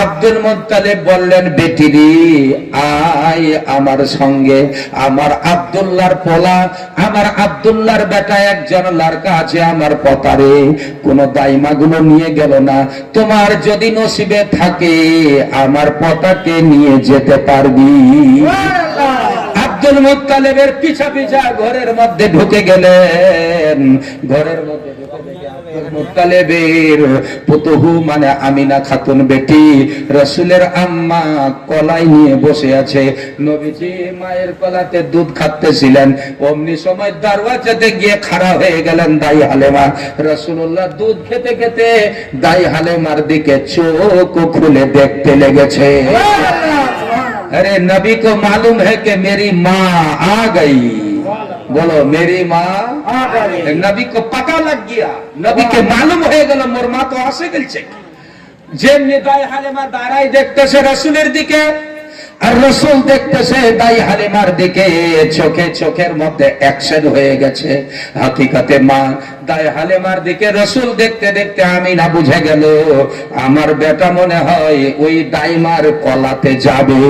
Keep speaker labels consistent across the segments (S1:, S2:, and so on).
S1: Abdul Muttalib বললেন, বেটিরি আয় আমার সঙ্গে। আমার আব্দুল্লাহর পোলা, আমার আব্দুল্লাহর বেটা একজন লড়কা আছে আমার পতারে, কোন দাইমাগুলো নিয়ে গেল না। তোমার যদি নসিবে থাকে আমার পতাকে নিয়ে যেতে পারবি। আব্দুল মুত্তালিবের পিছা পিছা ঘরের মধ্যে ঢুকে গেলেন। ঘরের মধ্যে মুত্তালিবের পুতুহু মানে আমিনা খাতুন বেটি রাসূলের আম্মা কলাই নিয়ে বসে আছে। নবীজি মায়ের কলাতে দুধ খাচ্ছিলেন, অমনি সময় দরওয়াজাতে গিয়ে খাড়া হয়ে গেলেন দাই হালেমা। রাসূলুল্লাহ দুধ খেতে খেতে দাই হালেমার দিকে চোখ খুলে দেখতে লেগেছে। अरे नबी को मालूम है कि मेरी माँ आ गई। बोलो मेरी माँ आ गई। नबी को पता लग गया, नबी के मालूम हो गया मोर माँ तो आसे गलছে। যেমনি দাই হালিমা দাঁড়াই দেখতেছে রাসূলের দিকে, আর রাসূল দেখতেছে দাই হালিমার দিকে। চোখে চোখের মধ্যে অ্যাকশন হয়ে গেছে। হাকিকতে মা দাই হালিমার দিকে রাসূল দেখতে দেখতে আমিনা বুঝে গেল আমার বেটা মনে হয় ওই দাইমার কলাতে যাবে।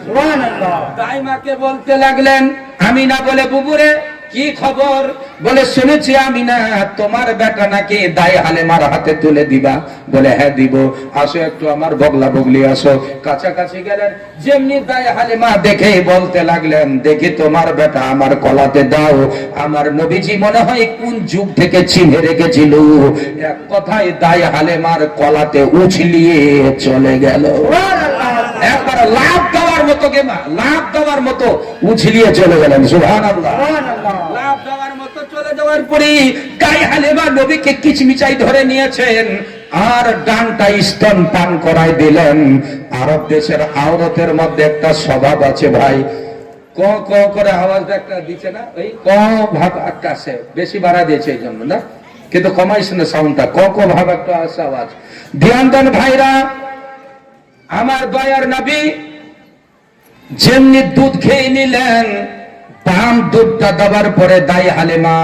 S1: সুবহানাল্লাহ। দাইমাকে বলতে লাগলেন, আমিনা বলে, বুবুরে কি খবর? বলে, শুনেছি আমিনা তোমার বেটা নাকি দাই হালিমার হাতে তুলে দিবা। বলে, হ্যাঁ দিব। আসো একটু আমার বগলা বগলি আসো। কাছাকাছি গেলেন, যেমনি দাই হালিমা দেখে বলতে লাগলেন, দেখি তোমার বেটা আমার কলাতে দাও। আমার নবীজি মনে হয় কোন যুগ থেকে চিনে রেখেছিল। এক কথায় দাই হালিমার কলাতে উছলিয়ে চলে গেল। একবার লাভ দেওয়ার মতো গেমা, লাভ দেওয়ার মতো উছলিয়ে চলে গেলেন। সুবহানাল্লাহ। লাভ দেওয়ার মতো চলে যাওয়ার পরে দাই হালিমা নবীকে কিচমিচাই ধরে নিয়েছেন আর ডানটা স্তন পান করাই দিলেন। আরব দেশের আওরতের মধ্যে একটা স্বভাব আছে ভাই, ক ক করে আওয়াজ একটা দিচ্ছে না, ওই ক ভাব একটা আছে, বেশি বাড়া দিয়েছে এই জন্য না, কিন্তু কমাইছে না সাউন্ডটা, ক ক ভাব একটা আছে আওয়াজ। ধ্যান দেন ভাইরা, আমার দয়ার নবী যেমনি দুধ খেয়ে নিলেন, বাম দুধটা দেওয়ার পরে দাই হালিমা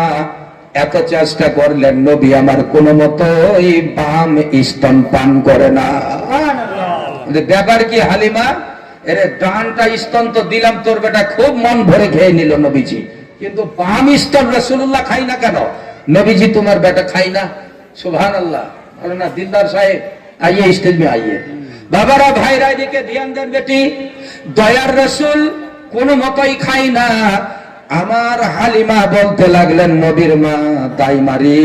S1: এত চেষ্টা করলেন নবী আমার কোন মতোই বাম স্তন পান করে না। ব্যাপার কি হালিমা? এরে ডানটা স্তন তো দিলাম তোর বেটা খুব মন ভরে খেয়ে নিল নবীজি, কিন্তু বাম স্তন রাসূলুল্লাহ খাই না কেন? নবীজি তোমার বেটা খাই না। সুবহানাল্লাহ। বলো না দিলদার সাহেব, আইয়ে স্টেজ মে আইয়ে। বাবারা ভাইরা এদিকে ধ্যান দেন, বেটি দয়ার রাসূল কোন মতই খাই না। আমার হালিমা বলতে লাগলেন, নবীর মা তাই মারি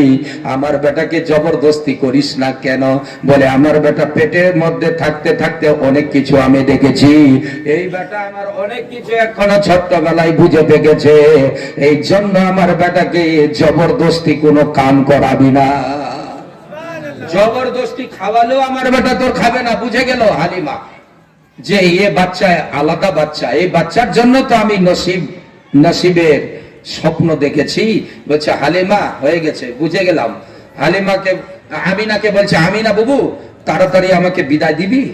S1: আমার বেটাকে জবরদস্তি করিস না কেন? বলে, আমার বেটা পেটের মধ্যে থাকতে থাকতে অনেক কিছু আমি দেখেছি, এই বেটা আমার অনেক কিছু এখনো ছোট্টবেলায় বুঝে পেকেছে, এই জন্য আমার বেটাকে জবরদস্তি কোনো কাম করাবি না। জবরদস্তি খাওয়ালেও আমার বেটা তোর খাবে না। বুঝে গেল হালিমা যে এ বাচ্চা আলাদা বাচ্চা, এই বাচ্চার জন্য তো আমি নসিবের স্বপ্ন দেখেছি। বলছে হালিমা হয়ে গেছে, বুঝে গেলাম। হালিমাকে আমিনাকে বলছে, আমিনা বাবু তাড়াতাড়ি আমাকে বিদায় দিবি।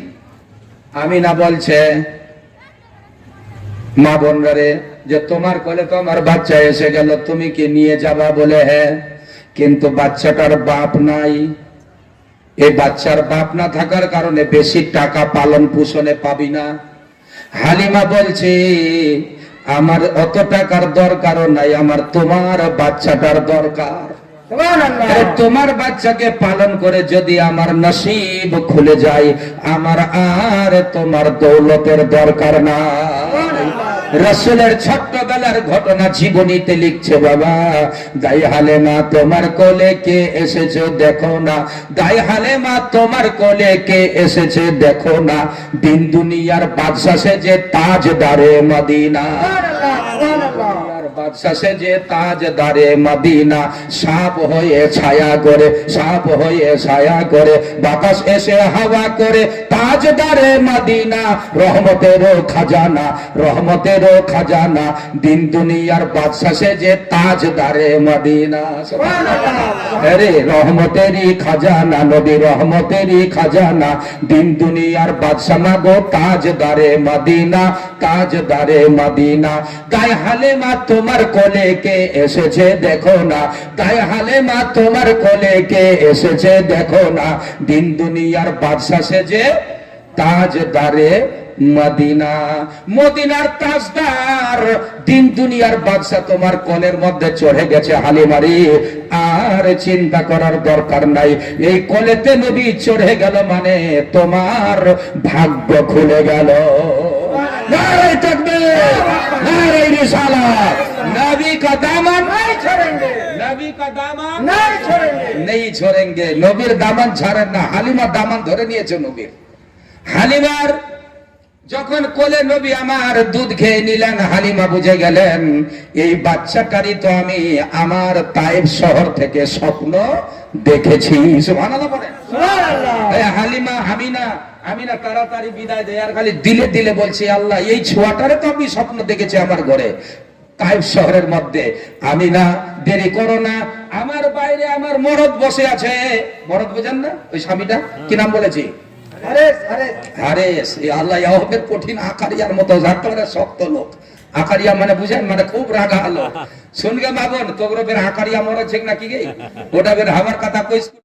S1: আমিনা বলছে, মা বোনরা যে তোমার কোলে তো আমার বাচ্চা এসে গেল, তুমি কি নিয়ে যাবা? বলে, হ্যাঁ, কিন্তু বাচ্চাটার বাপ নাই। এই বাচ্চার বাপ না থাকার কারণে বেশি টাকা পালন পোষণে পাবি না। হালিমা বলছে, আমার অত টাকার দরকারও নাই, আমার তোমার বাচ্চাটার দরকার। তোমার বাচ্চাকে পালন করে যদি আমার নসিব খুলে যায়, আমার আর তোমার দৌলতের দরকার না। রাসূলের ছোট্টবেলার ঘটনা জীবনীতে লিখছে, বাবা দাই হালিমা তোমার কোলে কে এসেছে দেখো না, দাই হালিমা তোমার কোলে কে এসেছে দেখো না, দিন দুনিয়ার বাদশা সে যে তাজদারে মদিনা, বাদশা সে যে তাজদারে মদিনা, সাপ হয়ে ছায়া করে, সাপ হয়ে ছায়া করে, বাতাস এসে হাওয়া করে, তাজদারে মদিনা, রহমতেরও খাজানা, রহমতেরও খাজানা, দিন দুনিয়ার বাদশা সে যে তাজদারে মদিনা। আরে রহমতেরই খাজানা, নবী রহমতেরই খাজানা, দিন দুনিয়ার বাদশা মাগো তাজদারে মদিনা, তাজদারে মদিনা। দাই হালিমা তোমার কোলে কে এসেছে দেখো না, দাই হালিমা তোমার কোলে কে এসেছে দেখো না, দিন দুনিয়ার বাদশা সে যে তাজদারে মদিনা, মদিনার তাজদার, দিন দুনিয়ার বাদশা তোমার কোলের মধ্যে চড়ে গেছে হালিমারি। আর চিন্তা করার দরকার নাই, এই কোলেতে নবী চড়ে গেল মানে তোমার ভাগ্য খুলে গেল। নারে তাকবীর, নারে রিসালাত। नबी का दामन नहीं छोड़ेंगे, नबी का दामन नहीं छोड़ेंगे, नहीं छोड़ेंगे। নবীর দামান ছাড়েন না। হালিমা দামান ধরে নিয়েছে নবীর। হালিমার যখন কোলে নবী আমার দুধ খেয়ে নিলেন, হালিমা বুঝে গেলেন এই বাচ্চাটারই তো আমি আমার তায়েব শহর থেকে স্বপ্ন দেখেছি। সুবহানাল্লাহ বলেন, সুবহানাল্লাহ। হালিমা আমিনা তাড়াতাড়ি বিদায় দেয়, আর খালি দিলে দিলে বলছে, আল্লাহ এই ছোঁয়াটারে তো আমি স্বপ্ন দেখেছি আমার ঘরে তায়েব শহরের মধ্যে। আমিনা দেরি করো না, আমার বাইরে আমার মরদ বসে আছে। মরদ বোঝেন না, ওই স্বামীটা কি নাম বলেছি? হারেস। আল্লাহ ইয়াহবের কঠিন আকারিয়ার মতো একেবারে শক্ত লোক। আকারিয়া মানে বুঝেন, মানে খুব রাগা লোক। শুনগে মাগন তোগরবের আকারিয়া মরেছে নাকি গে, ওটা বের আমার কথা কইস।